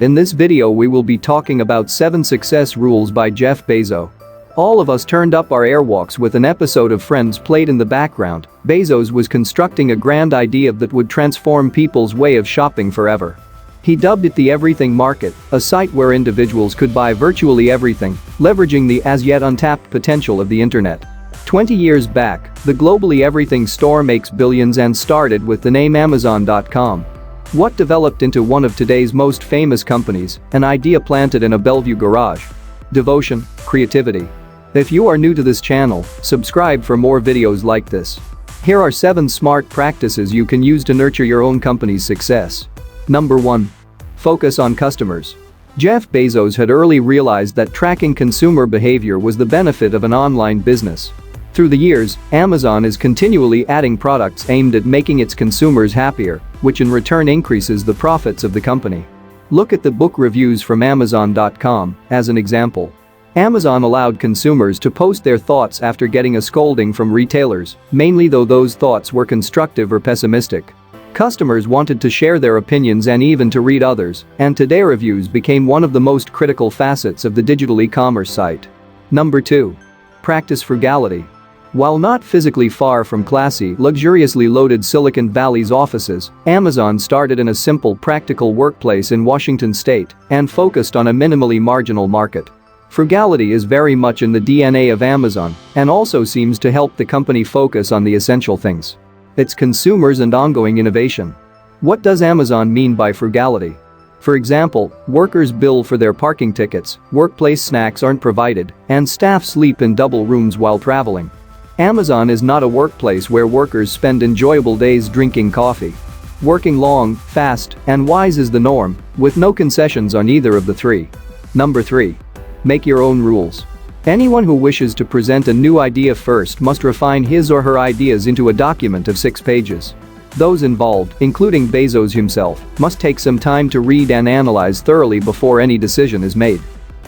In this video we will be talking about 7 success rules by Jeff Bezo. All of us turned up our airwalks with an episode of Friends played in the background. Bezos was constructing a grand idea that would transform people's way of shopping forever. He dubbed it the Everything Market, a site where individuals could buy virtually everything, leveraging the as-yet untapped potential of the internet. 20 years back, the globally everything store makes billions and started with the name Amazon.com. What developed into one of today's most famous companies, an idea planted in a Bellevue garage? Devotion, creativity. If you are new to this channel, subscribe for more videos like this. Here are 7 smart practices you can use to nurture your own company's success. Number 1. Focus on customers. Jeff Bezos had early realized that tracking consumer behavior was the benefit of an online business. Through the years, Amazon is continually adding products aimed at making its consumers happier, which in return increases the profits of the company. Look at the book reviews from Amazon.com as an example. Amazon allowed consumers to post their thoughts after getting a scolding from retailers, mainly though those thoughts were constructive or pessimistic. Customers wanted to share their opinions and even to read others, and today reviews became one of the most critical facets of the digital e-commerce site. Number 2. Practice frugality. While not physically far from classy, luxuriously loaded Silicon Valley's offices, Amazon started in a simple, practical workplace in Washington state and focused on a minimally marginal market. Frugality is very much in the DNA of Amazon and also seems to help the company focus on the essential things: its consumers and ongoing innovation. What does Amazon mean by frugality? For example, workers bill for their parking tickets, workplace snacks aren't provided, and staff sleep in double rooms while traveling. Amazon is not a workplace where workers spend enjoyable days drinking coffee. Working long, fast, and wise is the norm, with no concessions on either of the three. Number 3. Make your own rules. Anyone who wishes to present a new idea first must refine his or her ideas into a document of 6 pages. Those involved, including Bezos himself, must take some time to read and analyze thoroughly before any decision is made.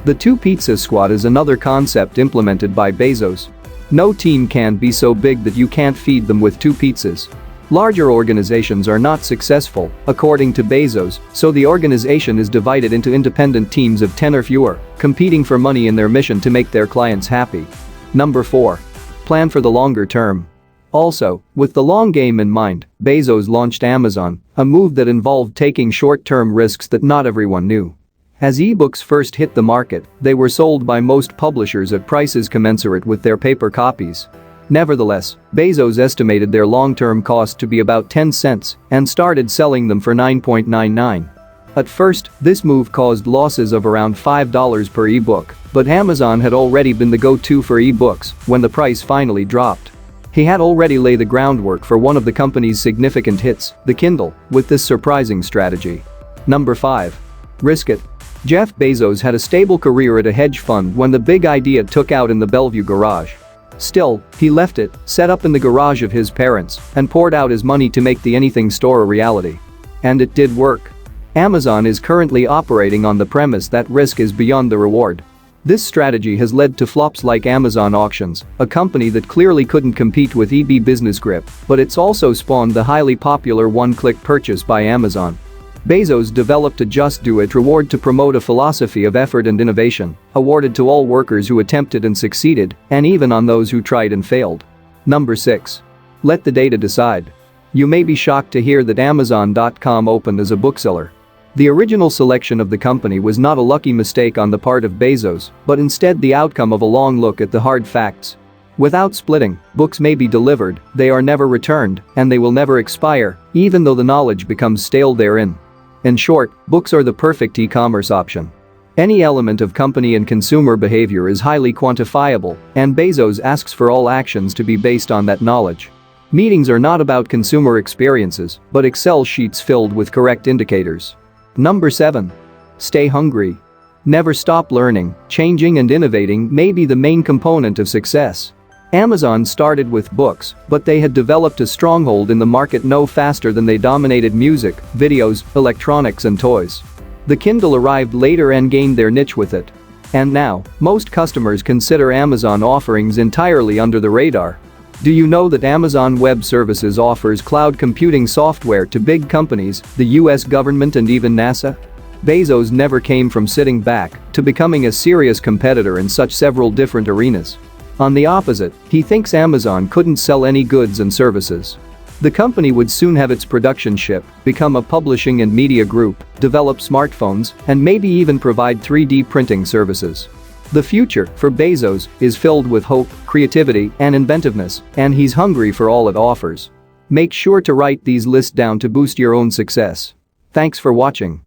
The 2-pizza squad is another concept implemented by Bezos. No team can be so big that you can't feed them with 2 pizzas. Larger organizations are not successful, according to Bezos, so the organization is divided into independent teams of 10 or fewer, competing for money in their mission to make their clients happy. Number 4. Plan for the longer term. Also, with the long game in mind, Bezos launched Amazon, a move that involved taking short-term risks that not everyone knew. As ebooks first hit the market, they were sold by most publishers at prices commensurate with their paper copies. Nevertheless, Bezos estimated their long-term cost to be about 10 cents and started selling them for $9.99. At first, this move caused losses of around $5 per ebook, but Amazon had already been the go-to for ebooks when the price finally dropped. He had already laid the groundwork for one of the company's significant hits, the Kindle, with this surprising strategy. Number 5. Risk it. Jeff Bezos had a stable career at a hedge fund when the big idea took out in the Bellevue garage. Still, he left it, set up in the garage of his parents, and poured out his money to make the anything store a reality. And it did work. Amazon is currently operating on the premise that risk is beyond the reward. This strategy has led to flops like Amazon Auctions, a company that clearly couldn't compete with eBay Business Grip, but it's also spawned the highly popular one-click purchase by Amazon. Bezos developed a Just Do It reward to promote a philosophy of effort and innovation, awarded to all workers who attempted and succeeded, and even on those who tried and failed. Number 6. Let the data decide. You may be shocked to hear that Amazon.com opened as a bookseller. The original selection of the company was not a lucky mistake on the part of Bezos, but instead the outcome of a long look at the hard facts. Without splitting, books may be delivered, they are never returned, and they will never expire, even though the knowledge becomes stale therein. In short, books are the perfect e-commerce option. Any element of company and consumer behavior is highly quantifiable, and Bezos asks for all actions to be based on that knowledge. Meetings are not about consumer experiences, but Excel sheets filled with correct indicators. Number 7. Stay hungry. Never stop learning, changing and innovating may be the main component of success. Amazon started with books, but they had developed a stronghold in the market no faster than they dominated music, videos, electronics and toys. The Kindle arrived later and gained their niche with it. And now, most customers consider Amazon offerings entirely under the radar. Do you know that Amazon Web Services offers cloud computing software to big companies, the US government and even NASA? Bezos never came from sitting back to becoming a serious competitor in such several different arenas. On the opposite, he thinks Amazon couldn't sell any goods and services. The company would soon have its production ship, become a publishing and media group, develop smartphones, and maybe even provide 3D printing services. The future, for Bezos, is filled with hope, creativity, and inventiveness, and he's hungry for all it offers. Make sure to write these lists down to boost your own success. Thanks for watching.